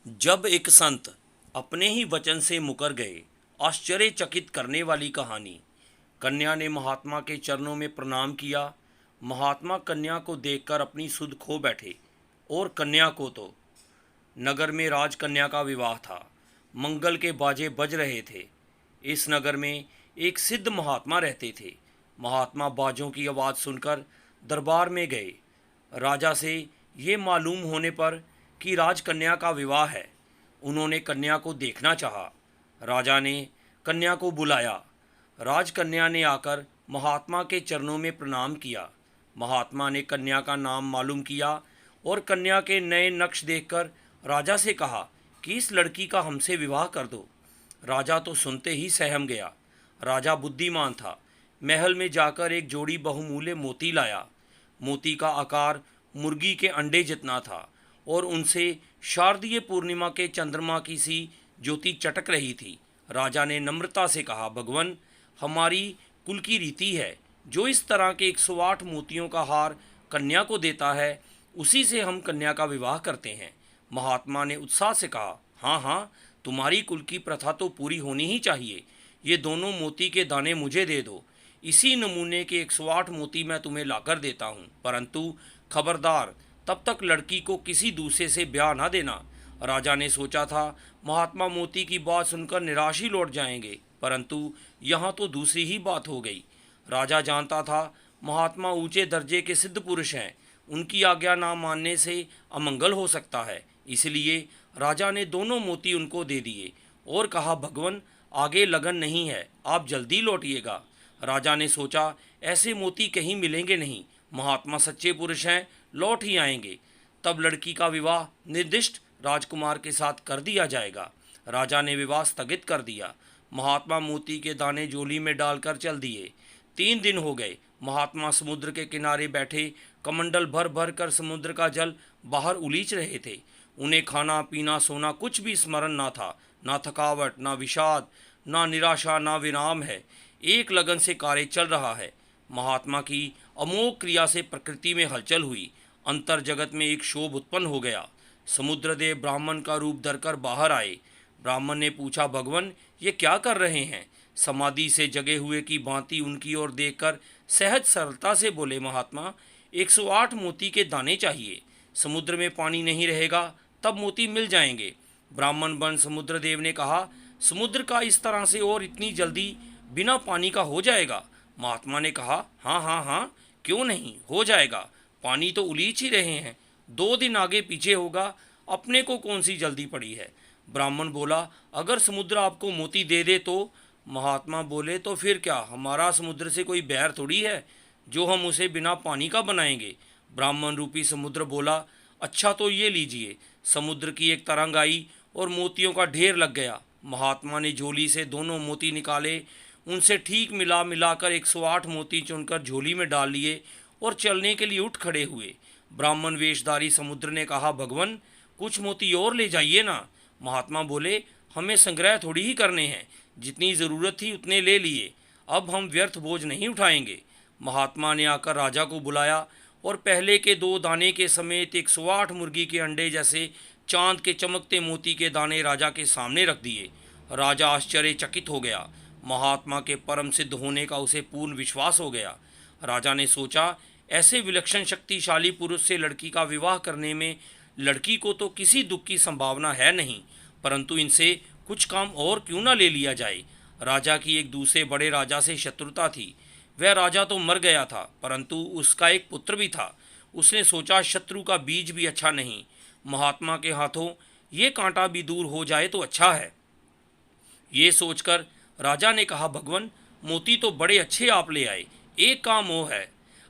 जब एक संत अपने ही वचन से मुकर गए। आश्चर्यचकित करने वाली कहानी। कन्या ने महात्मा के चरणों में प्रणाम किया। महात्मा कन्या को देखकर अपनी सुध खो बैठे। और कन्या को तो नगर में राजकन्या का विवाह था। मंगल के बाजे बज रहे थे। इस नगर में एक सिद्ध महात्मा रहते थे। महात्मा बाजों की आवाज़ सुनकर दरबार में गए। राजा से ये मालूम होने पर कि राजकन्या का विवाह है, उन्होंने कन्या को देखना चाहा। राजा ने कन्या को बुलाया। राजकन्या ने आकर महात्मा के चरणों में प्रणाम किया। महात्मा ने कन्या का नाम मालूम किया और कन्या के नए नक्श देखकर राजा से कहा कि इस लड़की का हमसे विवाह कर दो। राजा तो सुनते ही सहम गया। राजा बुद्धिमान था। महल में जाकर एक जोड़ी बहुमूल्य मोती लाया। मोती का आकार मुर्गी के अंडे जितना था और उनसे शारदीय पूर्णिमा के चंद्रमा की सी ज्योति चटक रही थी। राजा ने नम्रता से कहा, भगवान, हमारी कुल की रीति है, जो इस तरह के 108 मोतियों का हार कन्या को देता है, उसी से हम कन्या का विवाह करते हैं। महात्मा ने उत्साह से कहा, हाँ हाँ, तुम्हारी कुल की प्रथा तो पूरी होनी ही चाहिए। ये दोनों मोती के दाने मुझे दे दो। इसी नमूने के 108 मोती मैं तुम्हें लाकर देता हूँ, परंतु खबरदार, तब तक लड़की को किसी दूसरे से ब्याह ना देना। राजा ने सोचा था महात्मा मोती की बात सुनकर निराश ही लौट जाएंगे, परंतु यहाँ तो दूसरी ही बात हो गई। राजा जानता था महात्मा ऊंचे दर्जे के सिद्ध पुरुष हैं, उनकी आज्ञा ना मानने से अमंगल हो सकता है। इसलिए राजा ने दोनों मोती उनको दे दिए और कहा, भगवान, आगे लगन नहीं है, आप जल्दी लौटिएगा। राजा ने सोचा ऐसे मोती कहीं मिलेंगे नहीं, महात्मा सच्चे पुरुष हैं, लौट ही आएंगे। तब लड़की का विवाह निर्दिष्ट राजकुमार के साथ कर दिया जाएगा। राजा ने विवाह स्थगित कर दिया। महात्मा मोती के दाने झोली में डालकर चल दिए। 3 दिन हो गए। महात्मा समुद्र के किनारे बैठे कमंडल भर भर कर समुद्र का जल बाहर उलीच रहे थे। उन्हें खाना पीना सोना कुछ भी स्मरण ना था। ना थकावट, ना विषाद, ना निराशा, ना विराम है। एक लगन से कार्य चल रहा है। महात्मा की अमोघ क्रिया से प्रकृति में हलचल हुई। अंतर जगत में एक क्षोभ उत्पन्न हो गया। समुद्रदेव ब्राह्मण का रूप धरकर बाहर आए। ब्राह्मण ने पूछा, भगवान, ये क्या कर रहे हैं? समाधि से जगे हुए की भांति उनकी ओर देखकर सहज सरलता से बोले, महात्मा, 108 मोती के दाने चाहिए। समुद्र में पानी नहीं रहेगा तब मोती मिल जाएंगे। ब्राह्मण बन समुद्रदेव ने कहा, समुद्र का इस तरह से और इतनी जल्दी बिना पानी का हो जाएगा? महात्मा ने कहा, हाँ हाँ हाँ, क्यों नहीं, हो जाएगा। पानी तो उलीच ही रहे हैं, 2 दिन आगे पीछे होगा, अपने को कौन सी जल्दी पड़ी है। ब्राह्मण बोला, अगर समुद्र आपको मोती दे दे तो? महात्मा बोले, तो फिर क्या, हमारा समुद्र से कोई बैर थोड़ी है जो हम उसे बिना पानी का बनाएंगे। ब्राह्मण रूपी समुद्र बोला, अच्छा तो ये लीजिए। समुद्र की एक तरंग आई और मोतियों का ढेर लग गया। महात्मा ने झोली से दोनों मोती निकाले, उनसे ठीक मिला मिलाकर 108 मोती चुनकर झोली में डाल लिए और चलने के लिए उठ खड़े हुए। ब्राह्मण वेशधारी समुद्र ने कहा, भगवान, कुछ मोती और ले जाइए ना। महात्मा बोले, हमें संग्रह थोड़ी ही करने हैं, जितनी ज़रूरत थी उतने ले लिए, अब हम व्यर्थ बोझ नहीं उठाएंगे। महात्मा ने आकर राजा को बुलाया और पहले के 2 दाने के समेत 108 मुर्गी के अंडे जैसे चांद के चमकते मोती के दाने राजा के सामने रख दिए। राजा आश्चर्यचकित हो गया। महात्मा के परम सिद्ध होने का उसे पूर्ण विश्वास हो गया। राजा ने सोचा, ऐसे विलक्षण शक्तिशाली पुरुष से लड़की का विवाह करने में लड़की को तो किसी दुख की संभावना है नहीं, परंतु इनसे कुछ काम और क्यों ना ले लिया जाए। राजा की एक दूसरे बड़े राजा से शत्रुता थी। वह राजा तो मर गया था, परंतु उसका एक पुत्र भी था। उसने सोचा, शत्रु का बीज भी अच्छा नहीं, महात्मा के हाथों ये कांटा भी दूर हो जाए तो अच्छा है। ये सोचकर राजा ने कहा, भगवान, मोती तो बड़े अच्छे आप ले आए, एक काम वो है,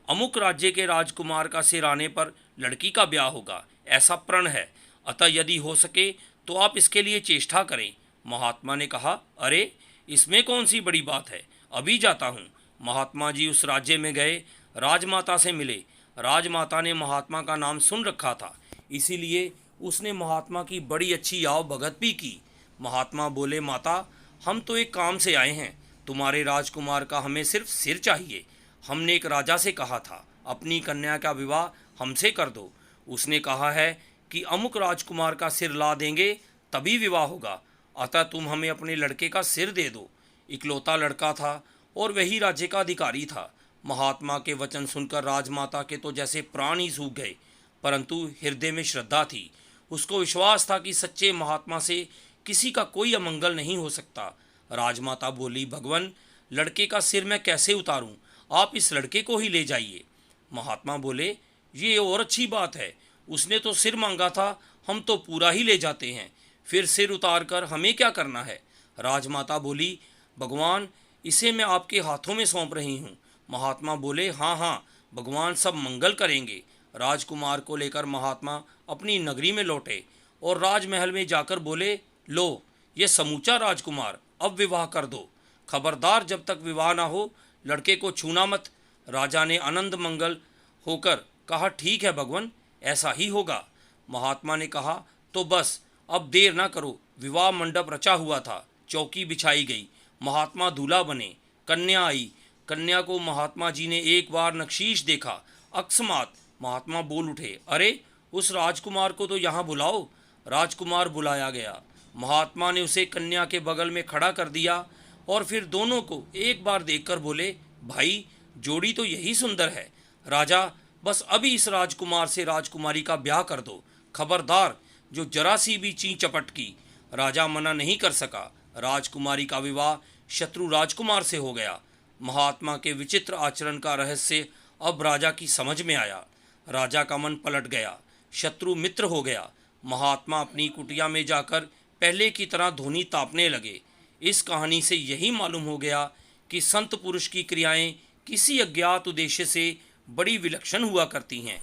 अमुक राज्य के राजकुमार का सिर आने पर लड़की का ब्याह होगा, ऐसा प्रण है, अतः यदि हो सके तो आप इसके लिए चेष्टा करें। महात्मा ने कहा, अरे, इसमें कौन सी बड़ी बात है, अभी जाता हूँ। महात्मा जी उस राज्य में गए, राजमाता से मिले। राजमाता ने महात्मा का नाम सुन रखा था, इसीलिए उसने महात्मा की बड़ी अच्छी याव भगत भी की। महात्मा बोले, माता, हम तो एक काम से आए हैं, तुम्हारे राजकुमार का हमें सिर्फ सिर चाहिए। हमने एक राजा से कहा था अपनी कन्या का विवाह हमसे कर दो। उसने कहा है कि अमुक राजकुमार का सिर ला देंगे तभी विवाह होगा, अतः तुम हमें अपने लड़के का सिर दे दो। इकलौता लड़का था और वही राज्य का अधिकारी था। महात्मा के वचन सुनकर राजमाता के तो जैसे प्राण ही सूख गए, परंतु हृदय में श्रद्धा थी। उसको विश्वास था कि सच्चे महात्मा से किसी का कोई अमंगल नहीं हो सकता। राजमाता बोली, भगवान, लड़के का सिर मैं कैसे उतारूं? आप इस लड़के को ही ले जाइए। महात्मा बोले, ये और अच्छी बात है, उसने तो सिर मांगा था, हम तो पूरा ही ले जाते हैं, फिर सिर उतार कर हमें क्या करना है? राजमाता बोली, भगवान, इसे मैं आपके हाथों में सौंप रही हूँ। महात्मा बोले, हाँ हाँ, भगवान सब मंगल करेंगे। राजकुमार को लेकर महात्मा अपनी नगरी में लौटे और राजमहल में जाकर बोले, लो, ये समूचा राजकुमार, अब विवाह कर दो। खबरदार, जब तक विवाह ना हो लड़के को छूना मत। राजा ने आनंद मंगल होकर कहा, ठीक है भगवान, ऐसा ही होगा। महात्मा ने कहा, तो बस अब देर ना करो। विवाह मंडप रचा हुआ था, चौकी बिछाई गई, महात्मा दूल्हा बने, कन्या आई। कन्या को महात्मा जी ने एक बार नक्शीश देखा, अकस्मात महात्मा बोल उठे, अरे उस राजकुमार को तो यहाँ बुलाओ। राजकुमार बुलाया गया। महात्मा ने उसे कन्या के बगल में खड़ा कर दिया और फिर दोनों को एक बार देखकर बोले, भाई, जोड़ी तो यही सुंदर है। राजा, बस अभी इस राजकुमार से राजकुमारी का ब्याह कर दो। खबरदार, जो जरा सी भी ची चपट की। राजा मना नहीं कर सका। राजकुमारी का विवाह शत्रु राजकुमार से हो गया। महात्मा के विचित्र आचरण का रहस्य अब राजा की समझ में आया। राजा का मन पलट गया, शत्रु मित्र हो गया। महात्मा अपनी कुटिया में जाकर पहले की तरह धोनी तापने लगे। इस कहानी से यही मालूम हो गया कि संत पुरुष की क्रियाएं किसी अज्ञात उद्देश्य से बड़ी विलक्षण हुआ करती हैं।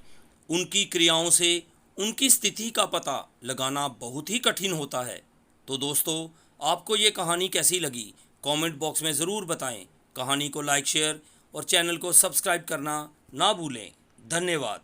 उनकी क्रियाओं से उनकी स्थिति का पता लगाना बहुत ही कठिन होता है। तो दोस्तों, आपको ये कहानी कैसी लगी? कमेंट बॉक्स में ज़रूर बताएं। कहानी को लाइक, शेयर और चैनल को सब्सक्राइब करना ना भूलें। धन्यवाद।